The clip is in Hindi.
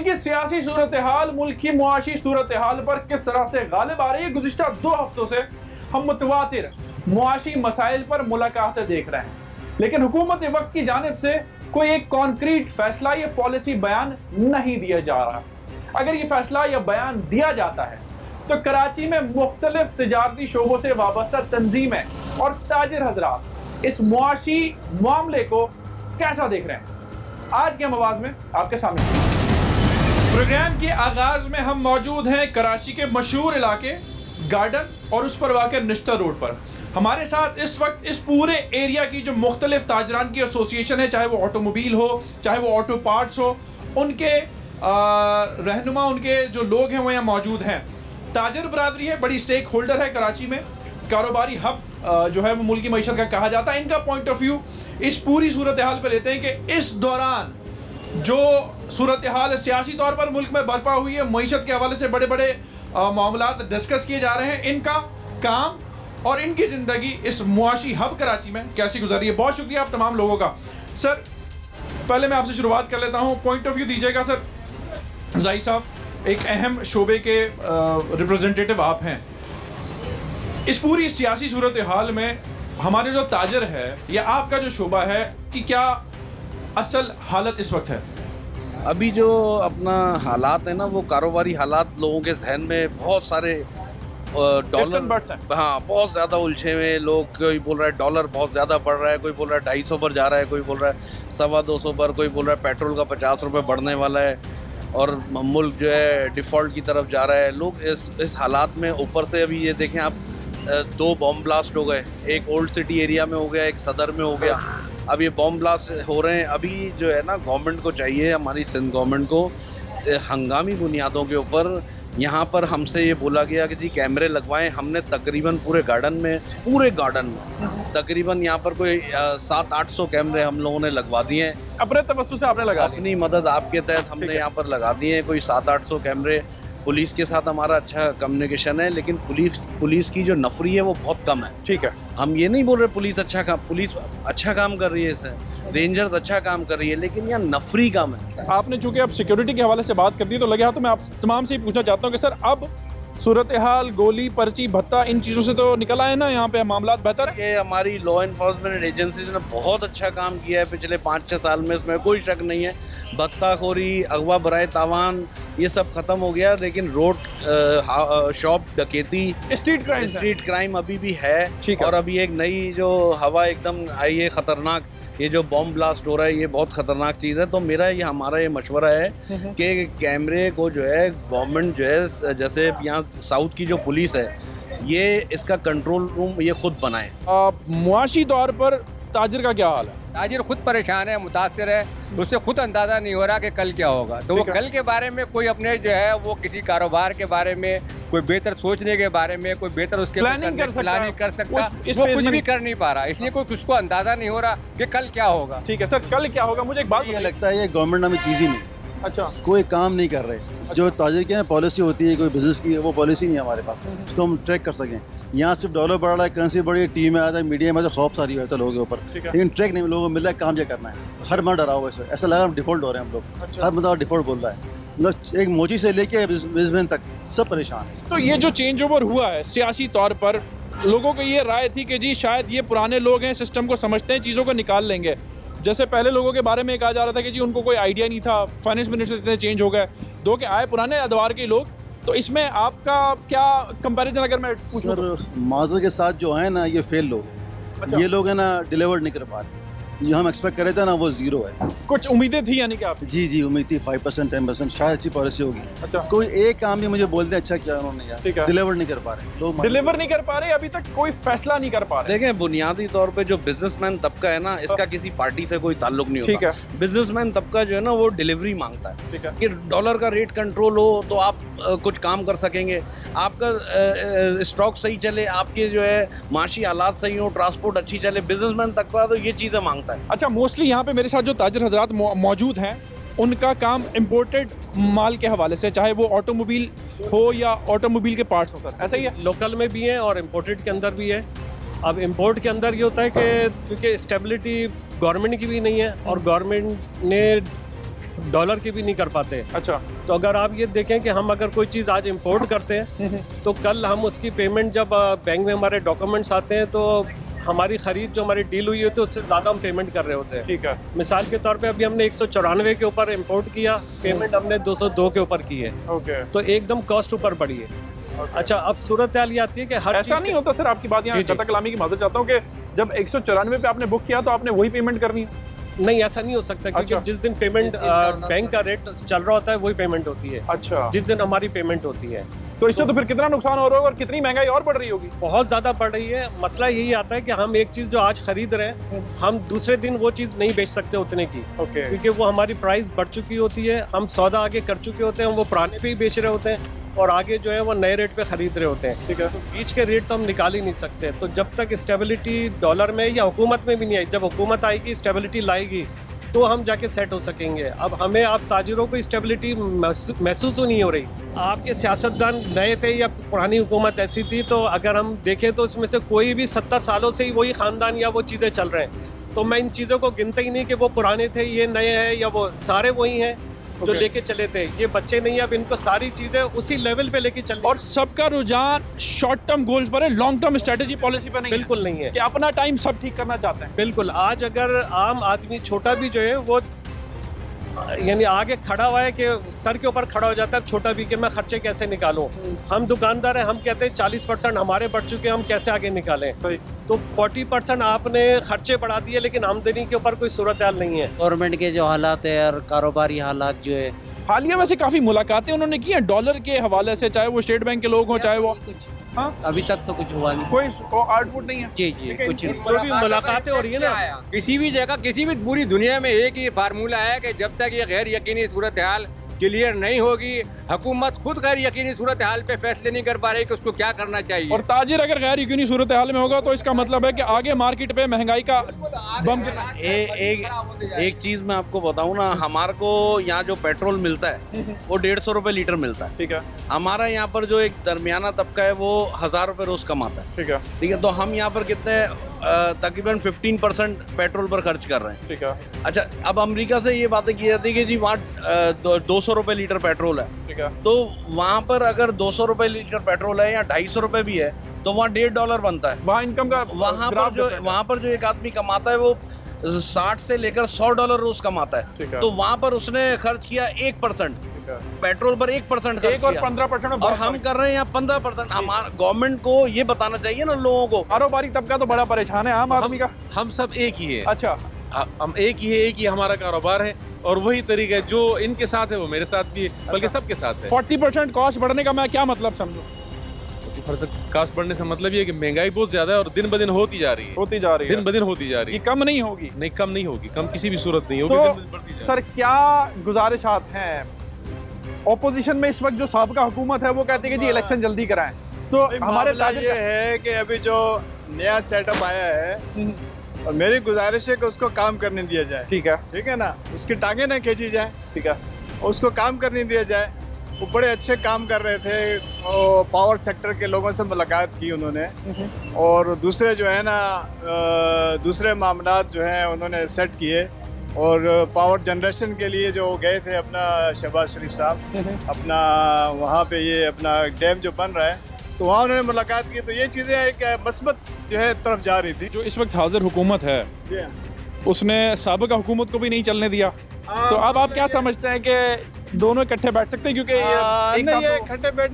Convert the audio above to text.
मुल्क की सियासी सूरत हाल, मुल्क की मुआशी सूरत हाल पर किस तरह से गालिब आ रही है। गुज़िश्ता 2 हफ्तों से हम मुतवातिर मुआशी मसाइल पर मुलाकातें देख रहे हैं, लेकिन हुकूमत वक्त की जानिब से कोई एक कॉन्क्रीट फैसला या पॉलिसी बयान नहीं दिया जा रहा। अगर ये फैसला या बयान दिया जाता है तो कराची में मुख्तलिफ तिजारती शोबों से वाबस्ता तंजीमें और ताजिर हजरात इस मुआशी मामले को कैसा देख रहे हैं, आज के हम आवाज में आपके सामने। प्रोग्राम के आगाज में हम मौजूद हैं कराची के मशहूर इलाके गार्डन और उस पर वाक़ निश्ता रोड पर। हमारे साथ इस वक्त इस पूरे एरिया की जो मुख्तलिफ ताजरान की एसोसिएशन है, चाहे वो ऑटोमोबाइल हो, चाहे वो ऑटो पार्ट्स हो, उनके रहनुमा, उनके जो लोग हैं वो यहाँ मौजूद हैं। ताजर बरादरी है, बड़ी स्टेक होल्डर है कराची में, कारोबारी हब जो है वो मुल्क की मईशत का कहा जाता है। इनका पॉइंट ऑफ व्यू इस पूरी सूरत हाल पर लेते हैं कि इस दौरान जो सूरत हाल सियासी तौर पर मुल्क में बर्पा हुई है, मईशत के हवाले से बड़े बड़े मामलात डिस्कस किए जा रहे हैं। इनका काम और इनकी ज़िंदगी इस मुआशी हब कराची में कैसी गुजरी है। बहुत शुक्रिया आप तमाम लोगों का। सर, पहले मैं आपसे शुरुआत कर लेता हूँ, पॉइंट ऑफ व्यू दीजिएगा। सर ज़ाहिद साहब, एक अहम शोबे के रिप्रेजेंटेटिव आप हैं, इस पूरी सियासी सूरत हाल में हमारे जो ताजर है या आपका जो शोबा है कि क्या असल हालत इस वक्त है? अभी जो अपना हालात है ना, वो कारोबारी हालात लोगों के जहन में बहुत सारे डॉलर, हाँ, बहुत ज़्यादा उलझे हुए। लोग, कोई बोल रहा है डॉलर बहुत ज़्यादा बढ़ रहा है, कोई बोल रहा है 250 पर जा रहा है, कोई बोल रहा है 225 पर, कोई बोल रहा है पेट्रोल का 50 रुपये बढ़ने वाला है और मुल्क जो है डिफ़ॉल्ट की तरफ जा रहा है। लोग इस हालात में ऊपर से अभी ये देखें आप, 2 बॉम्ब ब्लास्ट हो गए, एक ओल्ड सिटी एरिया में हो गया, एक सदर में हो गया। अब ये बॉम्ब ब्लास्ट हो रहे हैं। अभी जो है ना, गवर्नमेंट को चाहिए, हमारी सिंध गवर्नमेंट को, हंगामी बुनियादों के ऊपर यहाँ पर हमसे ये बोला गया कि जी कैमरे लगवाएं। हमने तकरीबन पूरे गार्डन में तकरीबन यहाँ पर कोई 700-800 कैमरे हम लोगों ने लगवा दिए हैं। अपने तवज्जो से आपने लगा, अपनी मदद आपके तहत हमने यहाँ पर लगा दिए हैं कोई 700-800 कैमरे। पुलिस के साथ हमारा अच्छा कम्युनिकेशन है, लेकिन पुलिस की जो नफरी है वो बहुत कम है। ठीक है, हम ये नहीं बोल रहे पुलिस अच्छा काम कर रही है, इसे रेंजर्स अच्छा काम कर रही है, लेकिन यहाँ नफरी कम है। आपने चूंकि अब सिक्योरिटी के हवाले से बात कर दी तो लगे हाथ, तो मैं आप तमाम से ही पूछना चाहता हूँ कि सर अब सूरत हाल, गोली, पर्ची, भत्ता, इन चीज़ों से तो निकल आए ना, यहाँ पे मामला बेहतर है। ये हमारी लॉ इन्फोर्समेंट एजेंसीज ने बहुत अच्छा काम किया है पिछले 5-6 साल में, इसमें कोई शक नहीं है। भत्ताखोरी, अगवा बराए तावान, ये सब खत्म हो गया, लेकिन रोड शॉप डकैती, स्ट्रीट क्राइम अभी भी है। और अभी एक नई जो हवा एकदम आई है खतरनाक, ये जो बॉम्ब ब्लास्ट हो रहा है, ये बहुत ख़तरनाक चीज़ है। तो हमारा ये मशवरा है कि कैमरे को जो है गवर्नमेंट जो है, जैसे यहाँ साउथ की जो पुलिस है, ये इसका कंट्रोल रूम ये खुद बनाए। मुआशी तौर पर ताजिर का क्या हाल है? ताजिर खुद परेशान है, मुतासिर है, उससे खुद अंदाज़ा नहीं हो रहा कि कल क्या होगा। तो वो कल के बारे में कोई अपने जो है वो किसी कारोबार के बारे में, कोई बेहतर सोचने के बारे में, कोई बेहतर उसके प्लानिंग कर सकता, वो कुछ भी कर नहीं पा रहा, इसलिए कोई उसको अंदाज़ा नहीं हो रहा कि कल क्या होगा। ठीक है सर, कल क्या होगा? मुझे एक बात लगता है ये गवर्नमेंट हमें चीज़ ही नहीं, अच्छा, कोई काम नहीं कर रहे। जो ताजिर की पॉलिसी होती है कोई बिजनेस की, वो पॉलिसी नहीं है हमारे पास, उसको हम ट्रैक कर सकें। यहाँ सिर्फ डॉलर बढ़ रहा है, करेंसी बढ़ी है, टीवी में आता है, मीडिया में तो खौफ सारी होता है लोगों के ऊपर, लेकिन ट्रैक नहीं, लोगों को मिल रहा है काम क्या करना है। हर बार डरा हुआ है, ऐसा लग रहा है डिफॉल्ट हो रहे हैं हम लोग। हर बंदा डिफॉल्ट बोल रहा है, मतलब एक मोची से लेके बिजनेसमैन तक सब परेशान है। तो ये जो चेंज ओवर हुआ है सियासी तौर पर, लोगों को ये राय थी कि जी शायद ये पुराने लोग हैं, सिस्टम को समझते हैं, चीज़ों को निकाल लेंगे। जैसे पहले लोगों के बारे में कहा जा रहा था कि जी उनको कोई आइडिया नहीं था, फाइनेंस मिनिस्टर इतने चेंज हो गए, दो के आए पुराने अदवार के लोग। तो इसमें आपका क्या कंपैरिजन अगर मैं पूछूं? सर, माजर के साथ जो है ना, ये फेल लोग हैं। अच्छा। ये लोग है ना डिलीवर नहीं कर पा रहे, जो हम एक्सपेक्ट कर रहे थे ना वो जीरो है। कुछ उम्मीदें थी यानी कि आप? जी, उम्मीद थी 5% 10% शायद अच्छी पॉलिसी होगी। अच्छा, कोई एक काम भी मुझे बोलते अच्छा किया उन्होंने यार, डिलीवर नहीं कर पा रहे लोग, डिलीवर नहीं कर पा रहे, अभी तक कोई फैसला नहीं कर पा रहे। देखें, बुनियादी तौर पे जो बिजनेसमैन तबका है ना, इसका किसी पार्टी से कोई ताल्लुक नहीं होता। बिजनेसमैन तबका जो है ना, वो डिलीवरी मांगता है कि डॉलर का रेट कंट्रोल हो तो आप कुछ काम कर सकेंगे, आपका स्टॉक सही चले, आपके जो है माशी हालात सही हो, ट्रांसपोर्ट अच्छी चले। बिजनेसमैन तबका तो ये चीज़ें मांगता है। अच्छा, मोस्टली यहाँ पे मेरे साथ जो ताजिर हजरात मौजूद हैं, उनका काम इम्पोर्टेड माल के हवाले से, चाहे वो ऑटोमोबाइल हो या ऑटोमोबाइल के पार्ट्स हो, सर ऐसा ही है? लोकल में भी है और इम्पोर्टेड के अंदर भी है। अब इम्पोर्ट के अंदर ये होता है कि क्योंकि स्टेबिलिटी गवर्नमेंट की भी नहीं है और गवर्नमेंट ने डॉलर की भी नहीं कर पाते। अच्छा। तो अगर आप ये देखें कि हम अगर कोई चीज़ आज इंपोर्ट करते हैं तो कल हम उसकी पेमेंट जब बैंक में हमारे डॉक्यूमेंट्स आते हैं तो हमारी खरीद जो हमारी डील हुई होती है उससे ज़्यादा हम पेमेंट कर रहे होते हैं। ठीक है। मिसाल के तौर पे अभी हमने 194 के ऊपर इंपोर्ट किया, पेमेंट हमने 202 के ऊपर की है। ओके। तो एकदम कॉस्ट ऊपर बढ़ी है। अच्छा, अब सूरत हाल ये आती है कि हर ऐसा नहीं होता सर, आपकी बात यहाँ कता कलामी की माजरत चाहता हूँ कि जब 194 पे आपने बुक किया तो आपने वही पेमेंट करनी है? नहीं, ऐसा नहीं हो सकता क्योंकि अच्छा। जिस दिन पेमेंट बैंक का रेट चल रहा होता है वही पेमेंट होती है। अच्छा। जिस दिन हमारी पेमेंट होती है। तो इससे तो फिर कितना नुकसान हो रहा होगा और कितनी महंगाई और बढ़ रही होगी? बहुत ज़्यादा बढ़ रही है। मसला यही आता है कि हम एक चीज़ जो आज खरीद रहे हैं हम दूसरे दिन वो चीज़ नहीं बेच सकते उतने की। ओके। क्योंकि वो हमारी प्राइस बढ़ चुकी होती है, हम सौदा आगे कर चुके होते हैं, वो पुराने पे ही बेच रहे होते हैं और आगे जो है वो नए रेट पे खरीद रहे होते हैं। ठीक है। तो बीच के रेट तो हम निकाल ही नहीं सकते। तो जब तक स्टेबिलिटी डॉलर में या हुकूमत में भी नहीं आई, जब हुकूमत आएगी स्टेबिलिटी लाएगी तो हम जाके सेट हो सकेंगे। अब हमें आप ताजिरों को स्टेबिलिटी महसूस नहीं हो रही। आपके सियासतदान नए थे या पुरानी हुकूमत ऐसी थी, तो अगर हम देखें तो इसमें से कोई भी 70 सालों से ही वही ख़ानदान या वो चीज़ें चल रहे हैं। तो मैं इन चीज़ों को गिनता ही नहीं कि वो पुराने थे, ये नए हैं, या वो सारे वही हैं जो लेके चले थे। ये बच्चे नहीं है, अब इनको सारी चीज़ें उसी लेवल पे लेके चल। और सबका रुझान शॉर्ट टर्म गोल्स पर है, लॉन्ग टर्म स्ट्रेटेजी पॉलिसी पर नहीं। बिल्कुल नहीं है कि अपना टाइम सब ठीक करना चाहते हैं। बिल्कुल। आज अगर आम आदमी छोटा भी जो है वो यानी आगे खड़ा हुआ है कि सर के ऊपर खड़ा हो जाता है छोटा भी कि मैं खर्चे कैसे निकालूं। हम दुकानदार हैं, हम कहते हैं 40% हमारे बढ़ चुके हैं, हम कैसे आगे निकालें। तो 40% आपने खर्चे बढ़ा दिए लेकिन आमदनी के ऊपर कोई सूरत हाल नहीं है। गवर्नमेंट के जो हालात है और कारोबारी हालात जो है, हालिया वैसे काफी मुलाकातें उन्होंने की हैं डॉलर के हवाले से, चाहे वो स्टेट बैंक के लोग हों चाहे वो कुछ हाँ? अभी तक तो कुछ हुआ नहीं, कोई आउटपुट नहीं है। जी जी कुछ नहीं। जो भी मुलाकातें हो रही है ना, किसी भी जगह किसी भी पूरी दुनिया में एक ही फार्मूला है कि जब तक ये गैर यकीनी सूरत हाल क्लियर नहीं होगी, हुकूमत खुद गैर यकीनी सूरत हाल पे फैसले नहीं कर पा रही कि उसको क्या करना चाहिए। और ताजिर अगर गैर यकीनी सूरत हाल में होगा तो इसका मतलब है कि आगे मार्केट पे महंगाई का बम गिरना। एक चीज मैं आपको बताऊं ना, हमारे को यहाँ जो पेट्रोल मिलता है वो 150 रुपए लीटर मिलता है। ठीक है। हमारा यहाँ पर जो एक दरमियाना तबका है वो 1000 रुपए रोज कमाता है। ठीक है। ठीक है। तो हम यहाँ पर कितने तकरीबन 15% पेट्रोल पर खर्च कर रहे हैं। ठीक है। अच्छा, अब अमेरिका से ये बातें की जाती है कि जी वहाँ 200 रुपए लीटर पेट्रोल है। ठीक है। तो वहाँ पर अगर 200 रुपए लीटर पेट्रोल है या 250 रुपए भी है तो वहाँ $1.5 बनता है। वहाँ इनकम का वहाँ पर जो एक आदमी कमाता है वो 60 से लेकर $100 रोज कमाता है। ठीक है। तो वहाँ पर उसने खर्च किया 1%, पेट्रोल पर 1% खर्च और किया 15% और हम कर रहे हैं यहाँ 15%। हमारा गवर्नमेंट को ये बताना चाहिए ना लोगों को। कारोबारी तबका तो बड़ा परेशान है, आम आदमी का। हम सब एक ही है। अच्छा। हम एक ही है, एक ही हमारा कारोबार है और वही तरीका है जो इनके साथ है वो मेरे साथ भी है, बल्कि सबके साथ है। 40% कॉस्ट बढ़ने का मैं क्या मतलब समझूं? कास्ट बढ़ने से मतलब ये है कि महंगाई बहुत ज्यादा है और दिन ब दिन होती जा रही है, दिन ब दिन होती जा रही है। ये कम नहीं होगी? नहीं, कम नहीं होगी, कम किसी भी सूरत नहीं होगी। तो दिन ब दिन बढ़ती जा रही है। सर क्या गुजारिशात हैं ऑपोजिशन में इस वक्त? जो साबिका हुकूमत है वो कहती है कि जी इलेक्शन जल्दी कराएं, तो हमारे ये है कि अभी जो नया सेटअप आया है और मेरी गुजारिश है कि उसको काम करने दिया जाए। ठीक है। ठीक है ना, उसकी टांगे ना खींची जाए। ठीक है। उसको काम करने दिया जाए। वो बड़े अच्छे काम कर रहे थे और पावर सेक्टर के लोगों से मुलाकात की उन्होंने और दूसरे जो है ना दूसरे मामलात जो हैं उन्होंने सेट किए और पावर जनरेशन के लिए जो गए थे अपना शहबाज शरीफ साहब अपना वहाँ पे ये अपना डैम जो बन रहा है तो वहाँ उन्होंने मुलाकात की। तो ये चीज़ें एक मस्बत जो है तरफ जा रही थी। जो इस वक्त हाजिर हुकूमत है उसने साबिका हुकूमत को भी नहीं चलने दिया, तो अब आप क्या समझते हैं कि दोनों इकट्ठे बैठ सकते हैं? क्योंकि नहीं, ये इकट्ठे बैठ